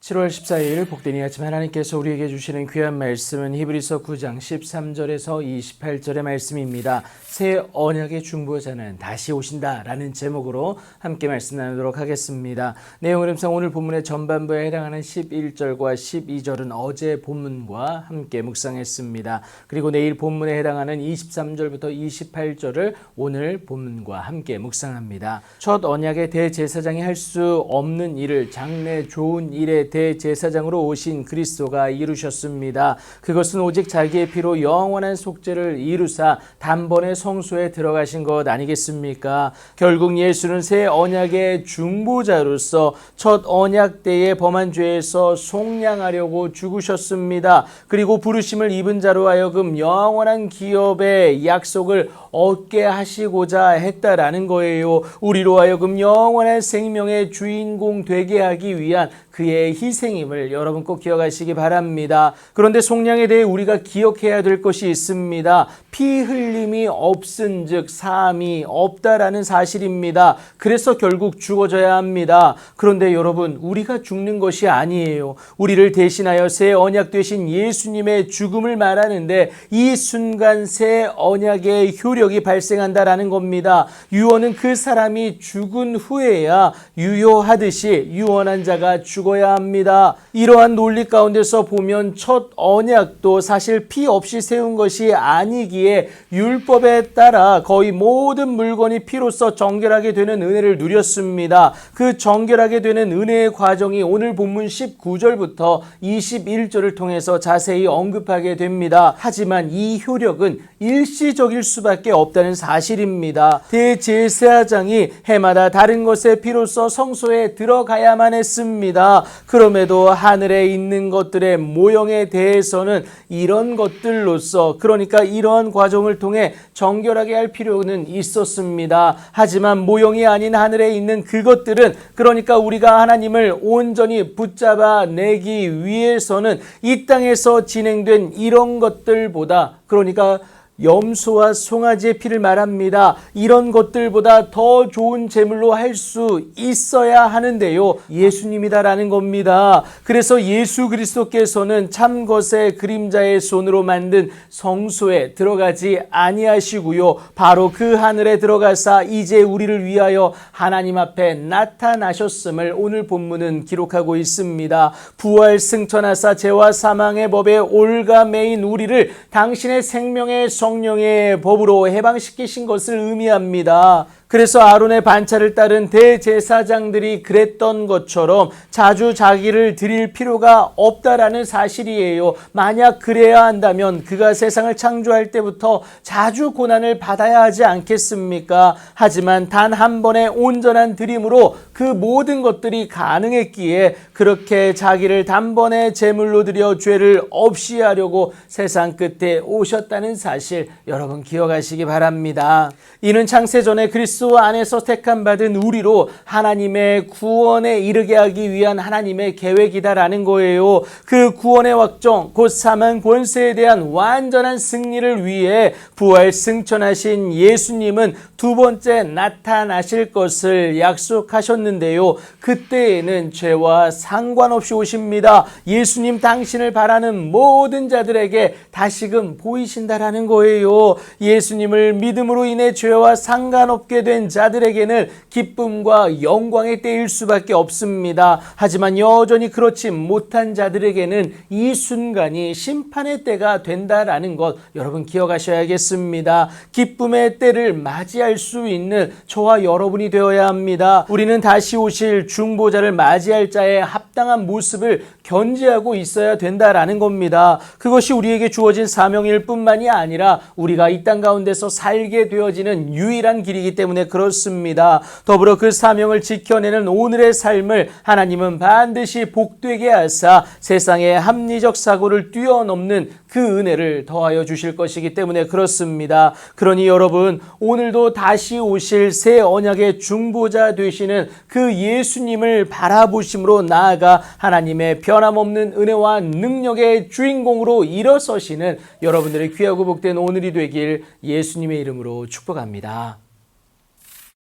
7월 14일 복된 이 아침 하나님께서 우리에게 주시는 귀한 말씀은 히브리서 9장 13절에서 28절의 말씀입니다. 새 언약의 중보자는 다시 오신다 라는 제목으로 함께 말씀 나누도록 하겠습니다. 내용 흐름상 오늘 본문의 전반부에 해당하는 11절과 12절은 어제 본문과 함께 묵상했습니다. 그리고 내일 본문에 해당하는 23절부터 28절을 오늘 본문과 함께 묵상합니다. 첫 언약의 대제사장이 할 수 없는 일을 장래 좋은 일에 대제사장으로 오신 그리스도가 이루셨습니다. 그것은 오직 자기의 피로 영원한 속죄를 이루사 단번에 성소에 들어가신 것 아니겠습니까? 결국 예수는 새 언약의 중보자로서 첫 언약 때의 범한 죄에서 속량하려고 죽으셨습니다. 그리고 부르심을 입은 자로 하여금 영원한 기업의 약속을 얻게 하시고자 했다라는 거예요. 우리로 하여금 영원한 생명의 주인공 되게 하기 위한 그의 희생임을 여러분 꼭 기억하시기 바랍니다. 그런데 속량에 대해 우리가 기억해야 될 것이 있습니다. 피 흘림이 없은 즉 사함이 없다라는 사실입니다. 그래서 결국 죽어져야 합니다. 그런데 여러분, 우리가 죽는 것이 아니에요. 우리를 대신하여 새 언약 되신 예수님의 죽음을 말하는데 이 순간 새 언약의 효력이 발생한다라는 겁니다. 유언은 그 사람이 죽은 후에야 유효하듯이 유언한 자가 죽어야 합니다. 이러한 논리 가운데서 보면 첫 언약도 사실 피 없이 세운 것이 아니기에 율법에 따라 거의 모든 물건이 피로써 정결하게 되는 은혜를 누렸습니다. 그 정결하게 되는 은혜의 과정이 오늘 본문 19절부터 21절을 통해서 자세히 언급하게 됩니다. 하지만 이 효력은 일시적일 수밖에 없다는 사실입니다. 대제사장이 해마다 다른 것의 피로써 성소에 들어가야만 했습니다. 그럼에도 하늘에 있는 것들의 모형에 대해서는 이런 것들로서, 그러니까 이러한 과정을 통해 정결하게 할 필요는 있었습니다. 하지만 모형이 아닌 하늘에 있는 그것들은, 그러니까 우리가 하나님을 온전히 붙잡아 내기 위해서는 이 땅에서 진행된 이런 것들보다, 그러니까 염소와 송아지의 피를 말합니다. 이런 것들보다 더 좋은 제물로 할 수 있어야 하는데요, 예수님이다라는 겁니다. 그래서 예수 그리스도께서는 참것의 그림자의 손으로 만든 성소에 들어가지 아니하시고요, 바로 그 하늘에 들어가사 이제 우리를 위하여 하나님 앞에 나타나셨음을 오늘 본문은 기록하고 있습니다. 부활 승천하사 죄와 사망의 법에 올가매인 우리를 당신의 생명의 성령의 법으로 해방시키신 것을 의미합니다. 그래서 아론의 반차를 따른 대제사장들이 그랬던 것처럼 자주 자기를 드릴 필요가 없다라는 사실이에요. 만약 그래야 한다면 그가 세상을 창조할 때부터 자주 고난을 받아야 하지 않겠습니까? 하지만 단 한 번의 온전한 드림으로 그 모든 것들이 가능했기에 그렇게 자기를 단번에 제물로 드려 죄를 없이 하려고 세상 끝에 오셨다는 사실 여러분 기억하시기 바랍니다. 이는 창세전에 그리스도 안에서 택함 받은 우리로 하나님의 구원에 이르게 하기 위한 하나님의 계획이다라는 거예요. 그 구원의 확정, 곧 사망 권세에 대한 완전한 승리를 위해 부활 승천하신 예수님은 두 번째 나타나실 것을 약속하셨는데요, 그때에는 죄와 상관없이 오십니다. 예수님 당신을 바라는 모든 자들에게 다시금 보이신다라는 거예요. 예수님을 믿음으로 인해 죄와 상관없게 된 자들에게는 기쁨과 영광의 때일 수밖에 없습니다. 하지만 여전히 그렇지 못한 자들에게는 이 순간이 심판의 때가 된다라는 것 여러분 기억하셔야겠습니다. 기쁨의 때를 맞이할 수 있는 저와 여러분이 되어야 합니다. 우리는 다시 오실 중보자를 맞이할 자의 합당한 모습을 견지하고 있어야 된다라는 겁니다. 그것이 우리에게 주어진 사명일 뿐만이 아니라 우리가 이 땅 가운데서 살게 되어지는 유일한 길이기 때문에 그렇습니다. 더불어 그 사명을 지켜내는 오늘의 삶을 하나님은 반드시 복되게 하사 세상의 합리적 사고를 뛰어넘는 그 은혜를 더하여 주실 것이기 때문에 그렇습니다. 그러니 여러분, 오늘도 다시 오실 새 언약의 중보자 되시는 그 예수님을 바라보심으로 나아가 하나님의 변함없는 은혜와 능력의 주인공으로 일어서시는 여러분들의 귀하고 복된 오늘이 되길 예수님의 이름으로 축복합니다.